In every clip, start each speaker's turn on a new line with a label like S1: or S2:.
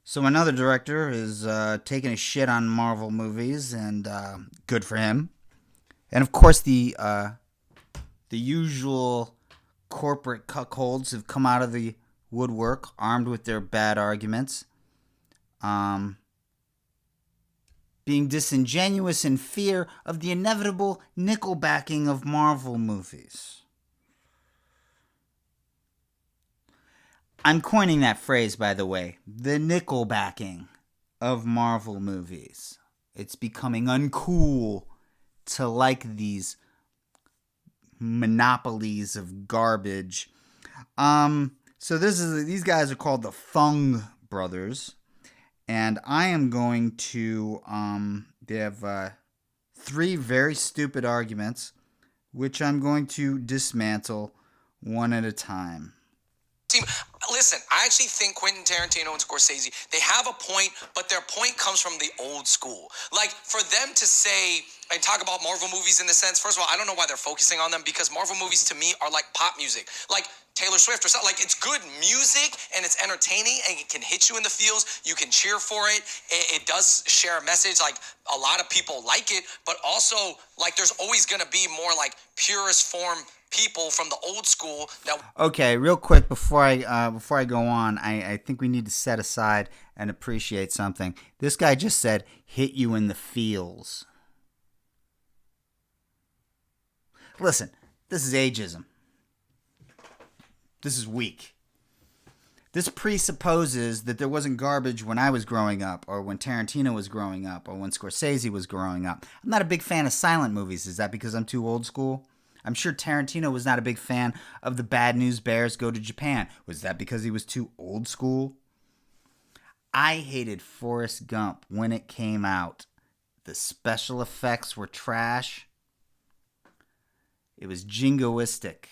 S1: So another director is taking a shit on Marvel movies, and good for him. And of course, the usual corporate cuckolds have come out of the woodwork, armed with their bad arguments, um, being disingenuous in fear of the inevitable nickelbacking of Marvel movies. I'm coining that phrase, by the way, the nickelbacking of Marvel movies. It's becoming uncool to like these monopolies of garbage. So these guys are called the Fung brothers, and I am going to they have three very stupid arguments, which I'm going to dismantle one at a time.
S2: Listen, I actually think Quentin Tarantino and Scorsese, they have a point, but their point comes from the old school. Like, for them to say and talk about Marvel movies in the sense, first of all, I don't know why they're focusing on them, because Marvel movies to me are like pop music. Like Taylor Swift or something. Like, it's good music and it's entertaining and it can hit you in the feels. You can cheer for it. It does share a message. Like, a lot of people like it, but also, like, there's always going to be more like purest form people from the old school that.
S1: Okay, real quick before I go on, I think we need to set aside and appreciate something. This guy just said hit you in the feels. Listen, this is ageism. This is weak. This presupposes that there wasn't garbage when I was growing up, or when Tarantino was growing up, or when Scorsese was growing up. I'm not a big fan of silent movies. Is that because I'm too old school? I'm sure Tarantino was not a big fan of the Bad News Bears Go to Japan. Was that because he was too old school? I hated Forrest Gump when it came out. The special effects were trash. It was jingoistic,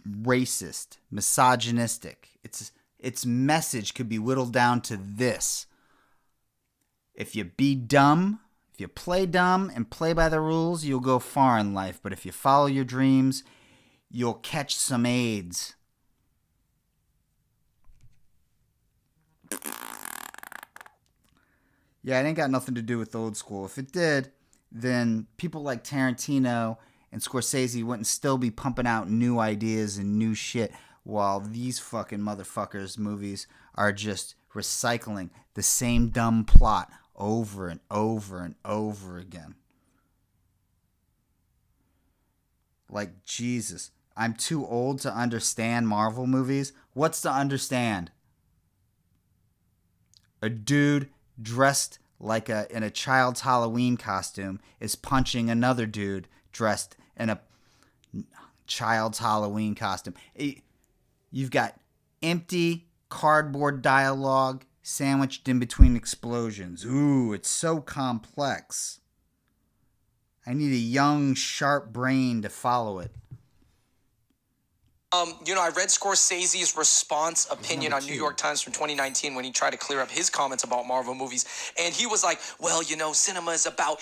S1: racist, misogynistic. Its message could be whittled down to this: if you be dumb, if you play dumb and play by the rules, you'll go far in life. But if you follow your dreams, you'll catch some AIDS. Yeah, it ain't got nothing to do with old school. If it did, then people like Tarantino and Scorsese wouldn't still be pumping out new ideas and new shit, while these fucking motherfuckers' movies are just recycling the same dumb plot over and over and over again. Like, Jesus, I'm too old to understand Marvel movies. What's to understand? A dude dressed like in a child's Halloween costume is punching another dude dressed in a child's Halloween costume. You've got empty cardboard dialogue sandwiched in between explosions. Ooh, it's so complex. I need a young, sharp brain to follow it.
S2: I read Scorsese's response opinion on New York Times from 2019 when he tried to clear up his comments about Marvel movies. And he was like, well, cinema is about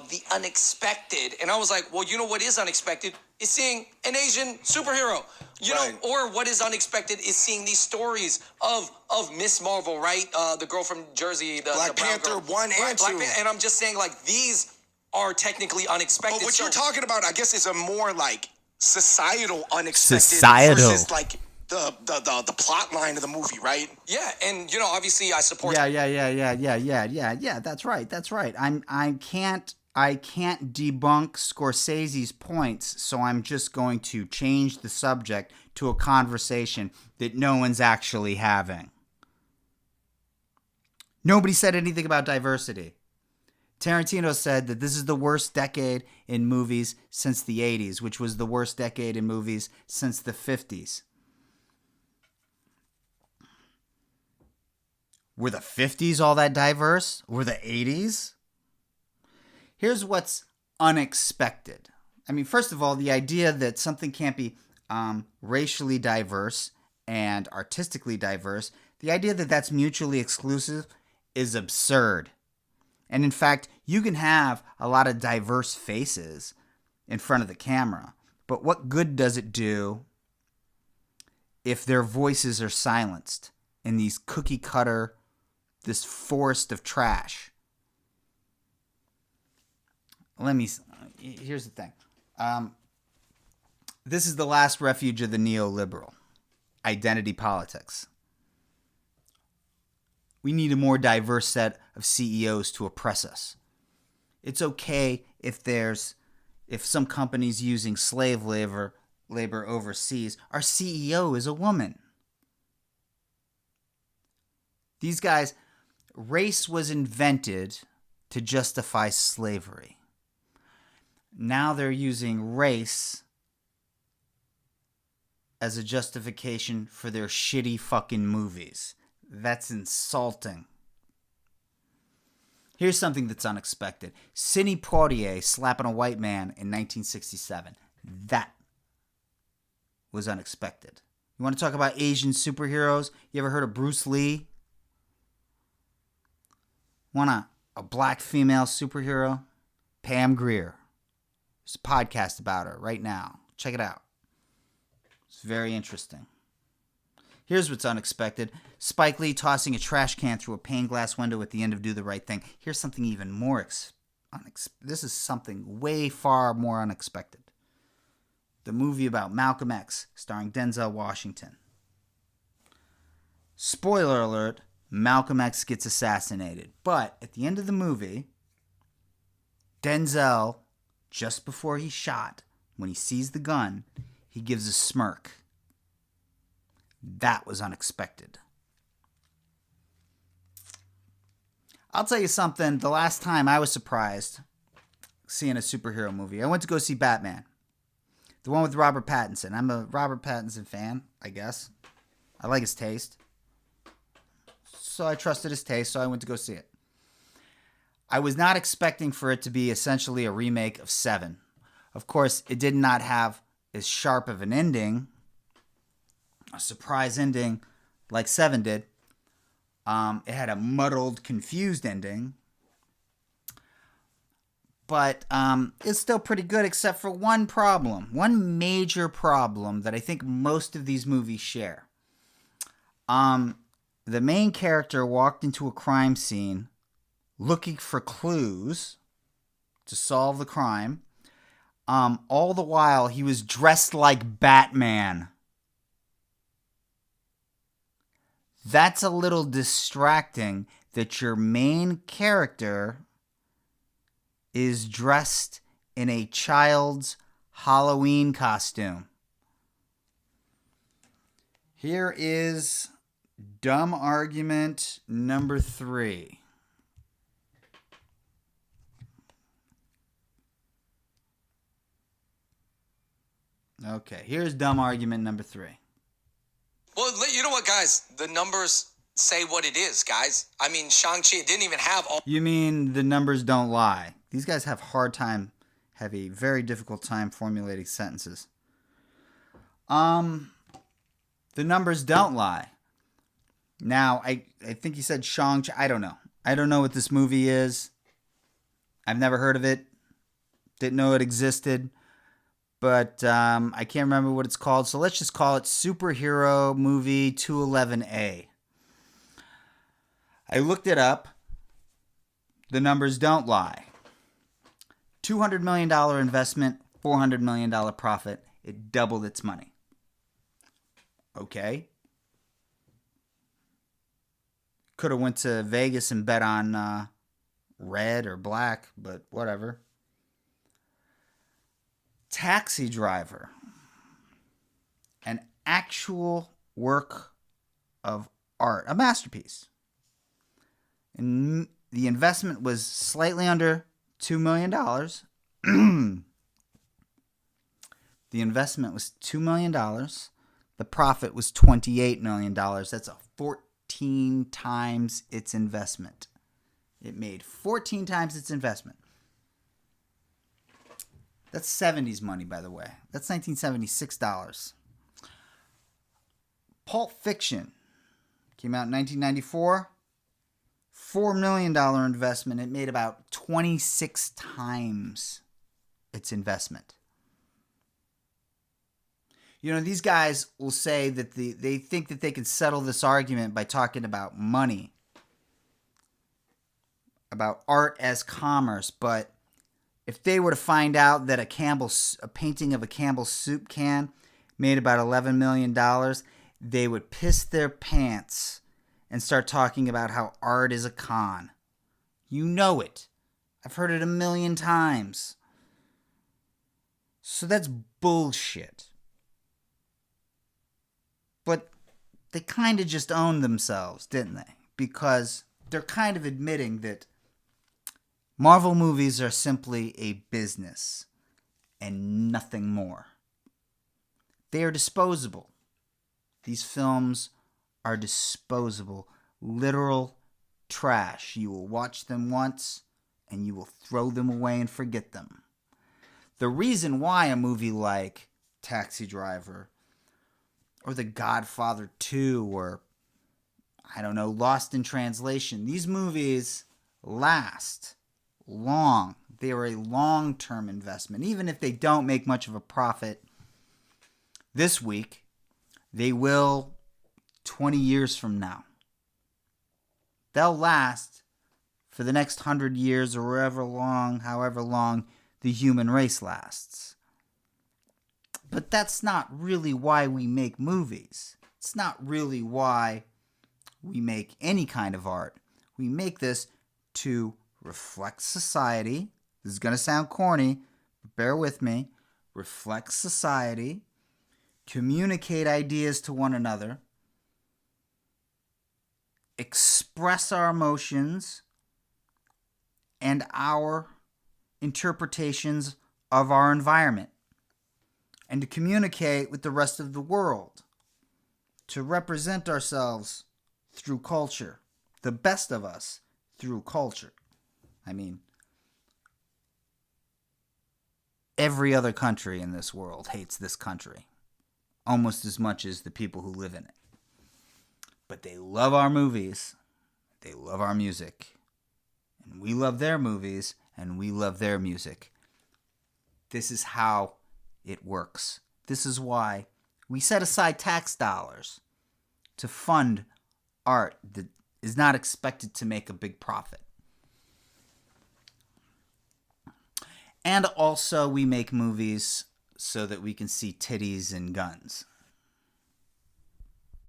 S2: the unexpected. And I was like, well, you know what is unexpected? Is seeing an Asian superhero. Or what is unexpected is seeing these stories of Miss Marvel, right? The girl from Jersey, the
S3: Black Panther 1 and 2.
S2: And I'm just saying, like, these are technically unexpected.
S3: But what you're talking about, I guess, is a more like societal unexpected versus like the plot line of the movie, right?
S2: Yeah, and obviously I support.
S1: Yeah. That's right. I can't debunk Scorsese's points, so I'm just going to change the subject to a conversation that no one's actually having. Nobody said anything about diversity. Tarantino said that this is the worst decade in movies since the 80s, which was the worst decade in movies since the 50s. Were the 50s all that diverse? Were the 80s? Here's what's unexpected. I mean, first of all, the idea that something can't be racially diverse and artistically diverse, the idea that that's mutually exclusive is absurd. And in fact, you can have a lot of diverse faces in front of the camera, but what good does it do if their voices are silenced? in these cookie cutter, this forest of trash. Here's the thing. This is the last refuge of the neoliberal. Identity politics. We need a more diverse set of CEOs to oppress us. It's okay if some company's using slave labor overseas. Our CEO is a woman. These guys, race was invented to justify slavery. Now they're using race as a justification for their shitty fucking movies. That's insulting. Here's something that's unexpected. Sidney Poitier slapping a white man in 1967. That was unexpected. You want to talk about Asian superheroes? You ever heard of Bruce Lee? Want a black female superhero? Pam Grier. There's a podcast about her right now. Check it out. It's very interesting. Here's what's unexpected. Spike Lee tossing a trash can through a pane glass window at the end of Do the Right Thing. Here's something even more this is something way far more unexpected. The movie about Malcolm X, starring Denzel Washington. Spoiler alert, Malcolm X gets assassinated. But at the end of the movie, Denzel, just before he's shot, when he sees the gun, he gives a smirk. That was unexpected. I'll tell you something. The last time I was surprised seeing a superhero movie, I went to go see Batman. The one with Robert Pattinson. I'm a Robert Pattinson fan, I guess. I like his taste. So I trusted his taste, so I went to go see it. I was not expecting for it to be essentially a remake of Seven. Of course, it did not have as sharp of an ending, a surprise ending like Seven did. It had a muddled, confused ending. But it's still pretty good except for one problem. One major problem that I think most of these movies share. The main character walked into a crime scene looking for clues to solve the crime. All the while, he was dressed like Batman. That's a little distracting that your main character is dressed in a child's Halloween costume. Here is dumb argument number 3. Okay, here's dumb argument number 3.
S2: Well, you know what, guys? The numbers say what it is, guys. I mean, Shang-Chi didn't even have all...
S1: You mean the numbers don't lie? These guys have have a very difficult time formulating sentences. The numbers don't lie. Now, I think you said Shang-Chi. I don't know. I don't know what this movie is. I've never heard of it. Didn't know it existed. But I can't remember what it's called. So let's just call it Superhero Movie 211A. I looked it up. The numbers don't lie. $200 million investment, $400 million profit. It doubled its money. Okay. Could have went to Vegas and bet on red or black, but whatever. Taxi Driver. An actual work of art. A masterpiece. And the investment was slightly under $2 million. The investment was $2 million. The profit was $28 million. That's a 14 times its investment. It made 14 times its investment. That's 70s money, by the way. That's $1976. Pulp Fiction came out in 1994. $4 million investment. It made about 26 times its investment. You know, these guys will say that they think that they can settle this argument by talking about money, about art as commerce. But if they were to find out that a painting of a Campbell's soup can made about $11 million, they would piss their pants and start talking about how art is a con. You know it. I've heard it a million times. So that's bullshit. But they kind of just owned themselves, didn't they? Because they're kind of admitting that Marvel movies are simply a business and nothing more. They are disposable. These films are disposable. Literal trash. You will watch them once and you will throw them away and forget them. The reason why a movie like Taxi Driver or The Godfather 2 or, I don't know, Lost in Translation, these movies last long. They are a long-term investment. Even if they don't make much of a profit this week, they will 20 years from now. They'll last for the next 100 years or however long the human race lasts. But that's not really why we make movies. It's not really why we make any kind of art. We make this to reflect society. This is going to sound corny, but bear with me. Reflect society, communicate ideas to one another, express our emotions and our interpretations of our environment, and to communicate with the rest of the world, to represent ourselves through culture, the best of us through culture. I mean, every other country in this world hates this country almost as much as the people who live in it. But they love our movies, they love our music, and we love their movies, and we love their music. This is how it works. This is why we set aside tax dollars to fund art that is not expected to make a big profit. And also we make movies so that we can see titties and guns.